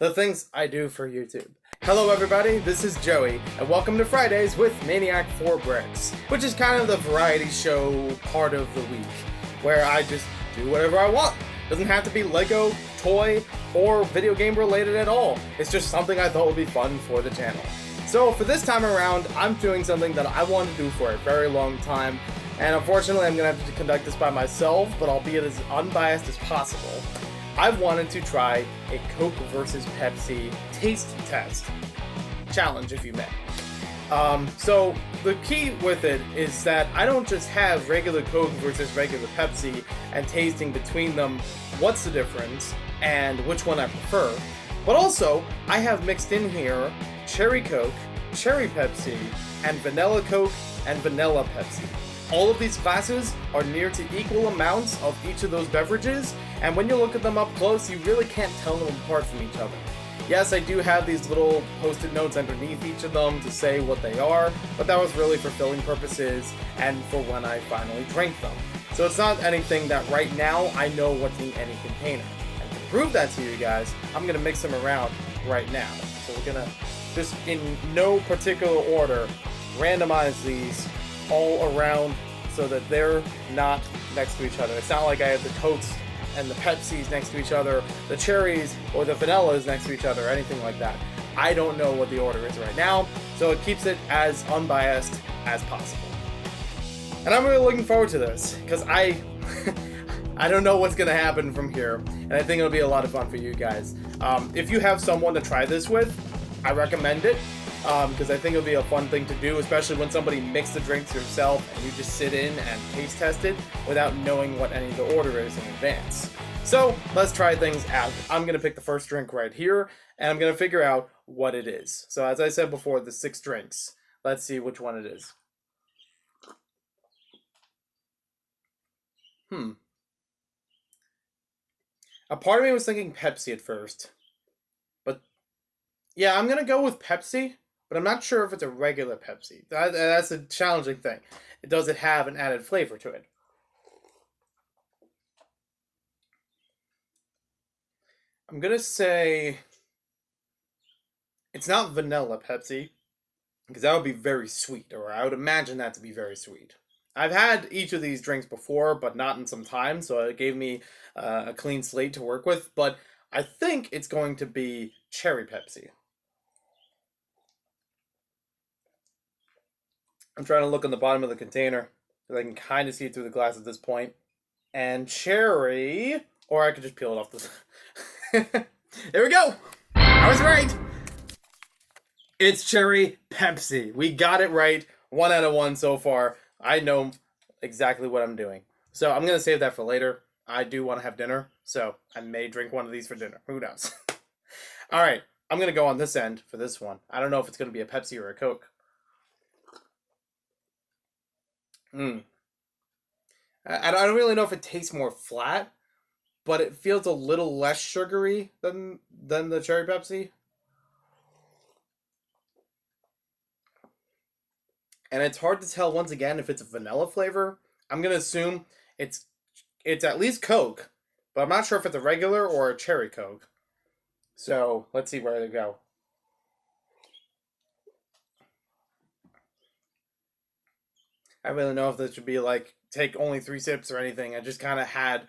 the things I do for YouTube. Hello everybody, this is Joey, and welcome to Fridays with Maniac4Bricks, which is kind of the variety show part of the week, where I just do whatever I want. Doesn't have to be Lego, toy, or video game related at all. It's just something I thought would be fun for the channel. So for this time around, I'm doing something that I wanted to do for a very long time, and unfortunately I'm going to have to conduct this by myself, but I'll be as unbiased as possible. I've wanted to try a Coke versus Pepsi taste test. Challenge, if you may. So the key with it is that I don't just have regular Coke versus regular Pepsi and tasting between them what's the difference and which one I prefer, but also I have mixed in here Cherry Coke, Cherry Pepsi, and Vanilla Coke and Vanilla Pepsi. All of these classes are near to equal amounts of each of those beverages, and when you look at them up close, you really can't tell them apart from each other. Yes, I do have these little post-it notes underneath each of them to say what they are, but that was really for filling purposes and for when I finally drink them. So it's not anything that right now I know what's in any container. And to prove that to you guys, I'm going to mix them around right now. So we're going to, just in no particular order, randomize these all around so that they're not next to each other. It's not like I have the Cokes and the Pepsis next to each other, the cherries or the vanillas next to each other, or anything like that. I don't know what the order is right now, so it keeps it as unbiased as possible. And I'm really looking forward to this, because I don't know what's going to happen from here, and I think it'll be a lot of fun for you guys. If you have someone to try this with, I recommend it. Because I think it'll be a fun thing to do, especially when somebody makes the drinks yourself and you just sit in and taste test it without knowing what any of the order is in advance. So let's try things out. I'm going to pick the first drink right here, and I'm going to figure out what it is. So as I said before, the 6 drinks. Let's see which one it is. A part of me was thinking Pepsi at first. But yeah, I'm going to go with Pepsi. But I'm not sure if it's a regular Pepsi. That's a challenging thing. Does it have an added flavor to it? I'm going to say it's not vanilla Pepsi, because that would be very sweet, or I would imagine that to be very sweet. I've had each of these drinks before, but not in some time, so it gave me a clean slate to work with. But I think it's going to be Cherry Pepsi. I'm trying to look on the bottom of the container, because I can kind of see it through the glass at this point. And cherry, or I could just peel it off this. There we go! I was right! It's Cherry Pepsi. We got it right. 1 out of 1 so far. I know exactly what I'm doing. So I'm going to save that for later. I do want to have dinner, so I may drink one of these for dinner. Who knows? Alright, I'm going to go on this end for this one. I don't know if it's going to be a Pepsi or a Coke. I don't really know if it tastes more flat, but it feels a little less sugary than the Cherry Pepsi. And it's hard to tell once again if it's a vanilla flavor. I'm gonna assume it's at least Coke, but I'm not sure if it's a regular or a Cherry Coke. So let's see where they go. I really know if this should be like take only 3 sips or anything. I just kind of had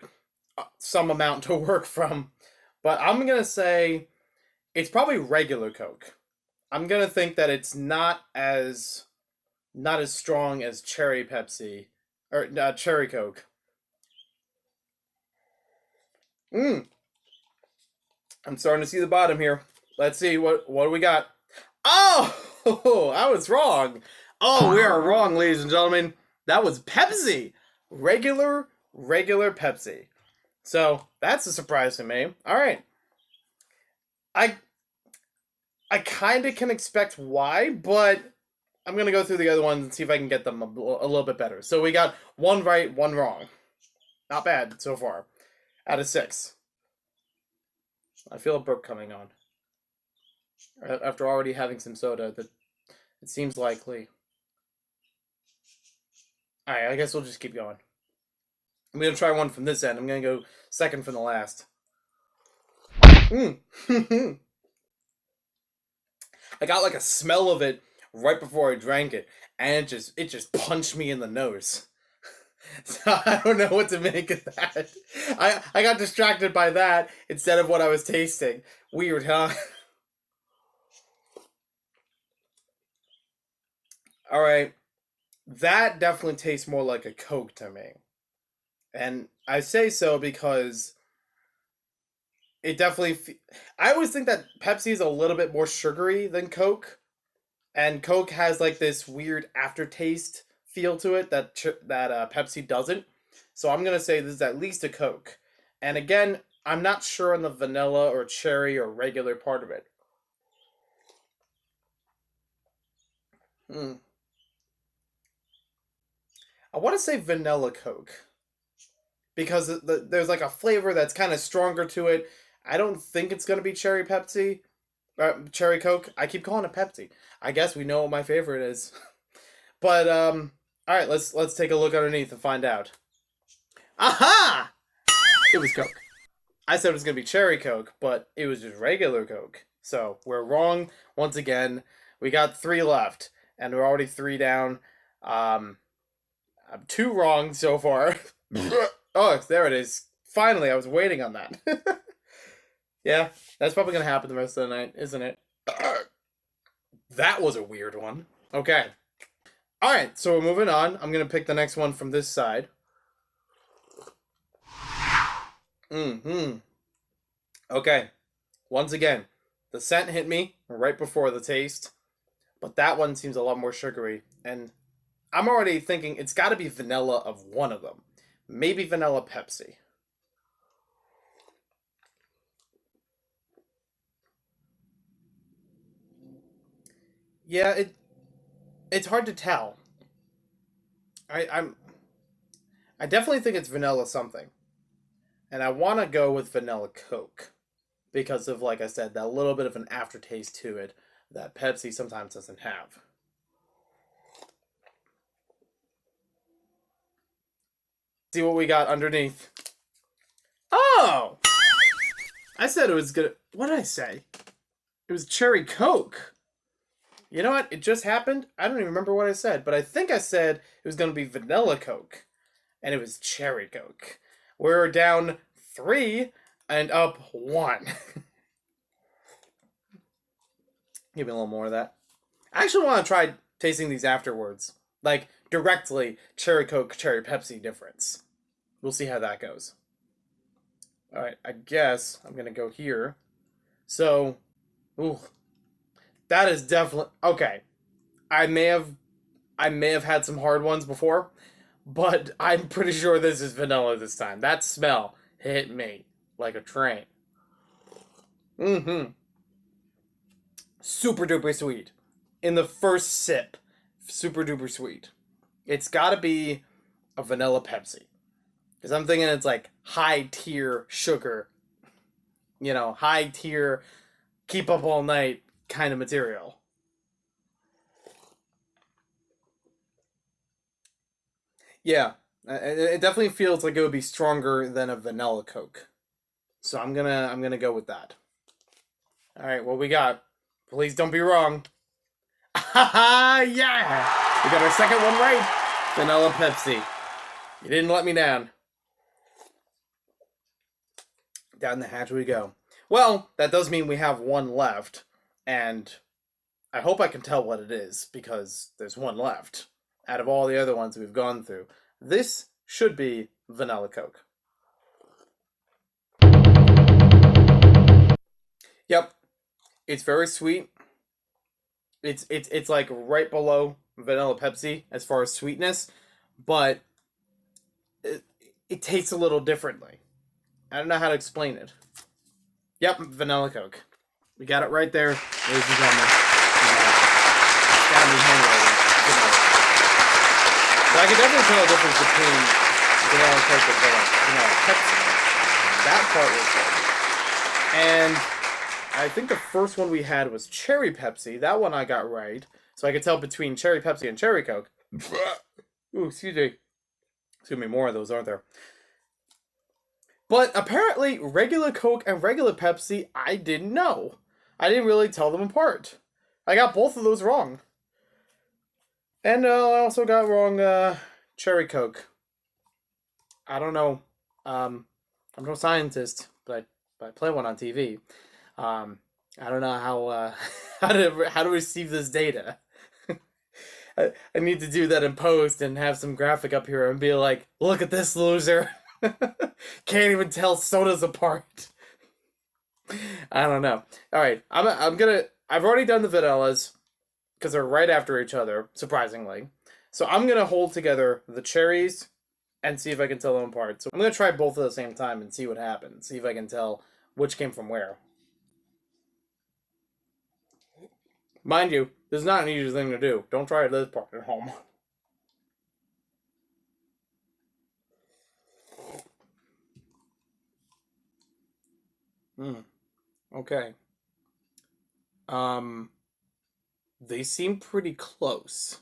some amount to work from. But I'm going to say it's probably regular Coke. I'm going to think that it's not as strong as Cherry Pepsi or Cherry Coke. I'm starting to see the bottom here. Let's see what do we got. Oh, I was wrong. Oh, we are wrong, ladies and gentlemen. That was Pepsi. Regular Pepsi. So, that's a surprise to me. Alright. I kind of can expect why, but I'm going to go through the other ones and see if I can get them a little bit better. So, we got 1 right, 1 wrong. Not bad so far. Out of 6. I feel a burp coming on. After already having some soda, that it seems likely. Alright, I guess we'll just keep going. I'm going to try one from this end. I'm going to go second from the last. I got like a smell of it right before I drank it, and it just punched me in the nose. So I don't know what to make of that. I got distracted by that instead of what I was tasting. Weird, huh? All right, that definitely tastes more like a Coke to me, and I say so because it definitely. I always think that Pepsi is a little bit more sugary than Coke, and Coke has like this weird aftertaste feel to it that Pepsi doesn't. So I'm gonna say this is at least a Coke. And again, I'm not sure on the vanilla or cherry or regular part of it. Hmm. I want to say vanilla Coke because there's like a flavor that's kind of stronger to it. I don't think it's gonna be cherry Pepsi, cherry Coke. I keep calling it Pepsi. I guess we know what my favorite is. But all right, let's take a look underneath and find out. Aha! It was Coke. I said it was gonna be cherry Coke, but it was just regular Coke. So we're wrong once again. We got three left, and we're already three down. Um, I'm two wrong so far. Oh, there it is. Finally, I was waiting on that. Yeah, that's probably gonna happen the rest of the night, isn't it? That was a weird one. Okay. All right, so we're moving on. I'm gonna pick the next one from this side. Hmm. Okay. Once again, the scent hit me right before the taste, but that one seems a lot more sugary, and I'm already thinking it's got to be vanilla of one of them. Maybe vanilla Pepsi. Yeah, it's hard to tell. I'm I definitely think it's vanilla something, and I want to go with vanilla Coke because of, like I said, that little bit of an aftertaste to it that Pepsi sometimes doesn't have. See what we got underneath. Oh! I said it was good. What did I say? It was cherry Coke. You know what? It just happened. I don't even remember what I said, but I think I said it was going to be vanilla Coke, and it was cherry Coke. We're down three and up one. Give me a little more of that. I actually want to try tasting these afterwards. Like, directly, cherry Coke, cherry Pepsi difference. We'll see how that goes. Alright, I guess I'm going to go here. So, ooh, that is definitely... Okay, I may have had some hard ones before, but I'm pretty sure this is vanilla this time. That smell hit me like a train. Mm-hmm. Super duper sweet. In the first sip, super duper sweet. It's gotta be a vanilla Pepsi. Because I'm thinking it's like high tier sugar, high tier, keep up all night kind of material. Yeah, it definitely feels like it would be stronger than a vanilla Coke. So I'm gonna go with that. All right, what we got? Please don't be wrong. Yeah, we got our second one right. Vanilla Pepsi. You didn't let me down. Down the hatch we go. Well, that does mean we have one left, and I hope I can tell what it is because there's one left out of all the other ones we've gone through. This should be vanilla Coke. Yep, it's very sweet. It's like right below vanilla Pepsi as far as sweetness, but it, it tastes a little differently. I don't know how to explain it. Yep, vanilla Coke. We got it right there, ladies and gentlemen. It's gotta be handwriting. But I can definitely tell the difference between vanilla Coke and vanilla Pepsi. That part was good. And I think the first one we had was cherry Pepsi. That one I got right. So I could tell between cherry Pepsi and cherry Coke. Ooh, excuse me. There's gonna be more of those, aren't there? But apparently, regular Coke and regular Pepsi, I didn't know. I didn't really tell them apart. I got both of those wrong. And I also got wrong cherry Coke. I don't know. I'm no scientist, but I play one on TV. I don't know how how to receive this data. I need to do that in post and have some graphic up here and be like, look at this loser. Can't even tell sodas apart. I don't know. All right, I've already done the vanillas because they're right after each other, surprisingly. So I'm gonna hold together the cherries and see if I can tell them apart. So I'm gonna try both at the same time and see what happens. See if I can tell which came from where. Mind you, this is not an easy thing to do. Don't try this part at home. Okay. They seem pretty close.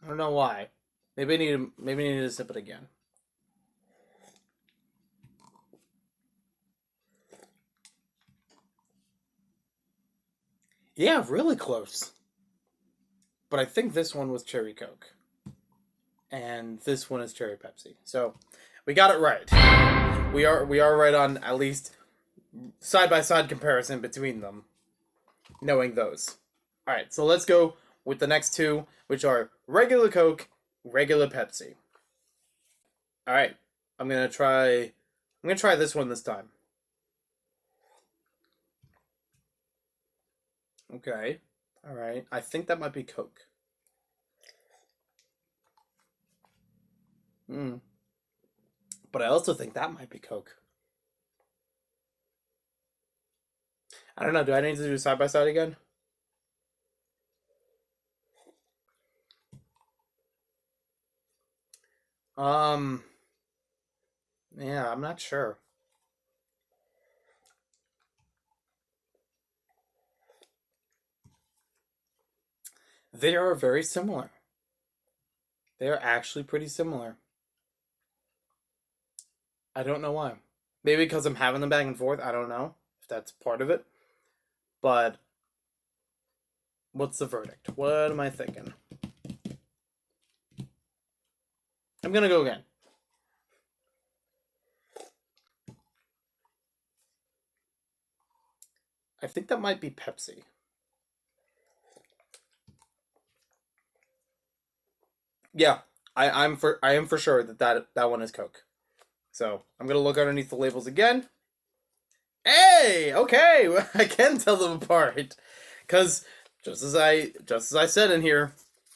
I don't know why. Maybe I need to sip it again. Yeah, really close. But I think this one was cherry Coke. And this one is cherry Pepsi. So, we got it right. We are right on at least side-by-side comparison between them. Knowing those. Alright, so let's go with the next two, which are regular Coke, regular Pepsi. Alright, I'm gonna try this one this time. Okay. Alright. I think that might be Coke. But I also think that might be Coke. I don't know, do I need to do side by side again? Um, yeah, I'm not sure. They are very similar. They are actually pretty similar. I don't know why. Maybe because I'm having them back and forth. I don't know if that's part of it. But what's the verdict? What am I thinking? I'm gonna go again. I think that might be Pepsi. Yeah, I am for sure that one is Coke. So I'm gonna look underneath the labels again. Hey, okay, I can tell them apart, cause just as I said in here,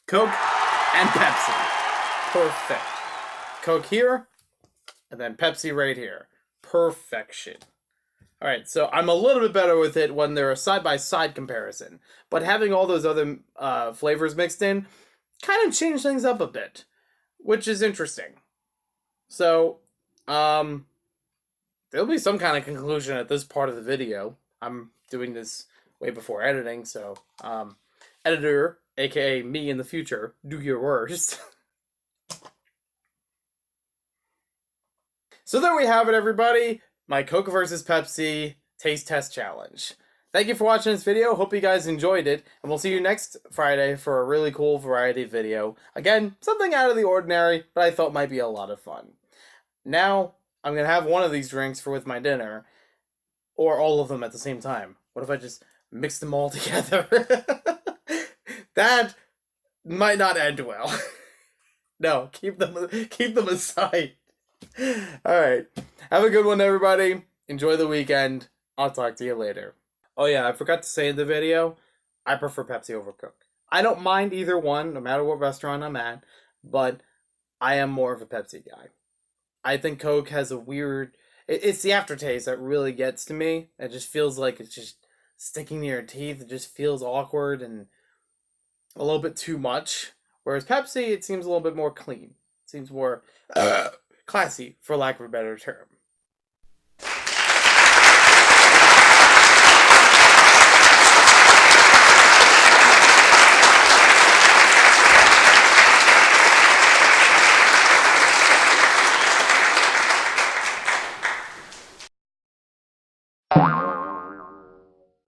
Coke and Pepsi, perfect. Coke here, and then Pepsi right here, perfection. All right, so I'm a little bit better with it when they're a side-by-side comparison, but having all those other flavors mixed in kind of changed things up a bit, which is interesting. So, there'll be some kind of conclusion at this part of the video. I'm doing this way before editing, so, editor, aka me in the future, do your worst. So there we have it, everybody. My Coke versus Pepsi taste test challenge. Thank you for watching this video. Hope you guys enjoyed it. And we'll see you next Friday for a really cool variety video. Again, something out of the ordinary, but I thought might be a lot of fun. Now, I'm going to have one of these drinks with my dinner. Or all of them at the same time. What if I just mix them all together? That might not end well. No, keep them aside. Alright. Have a good one, everybody. Enjoy the weekend. I'll talk to you later. Oh yeah, I forgot to say in the video, I prefer Pepsi over Coke. I don't mind either one, no matter what restaurant I'm at, but I am more of a Pepsi guy. I think Coke has a weird... It's the aftertaste that really gets to me. It just feels like it's just sticking to your teeth. It just feels awkward and a little bit too much. Whereas Pepsi, it seems a little bit more clean. It seems more... classy, for lack of a better term.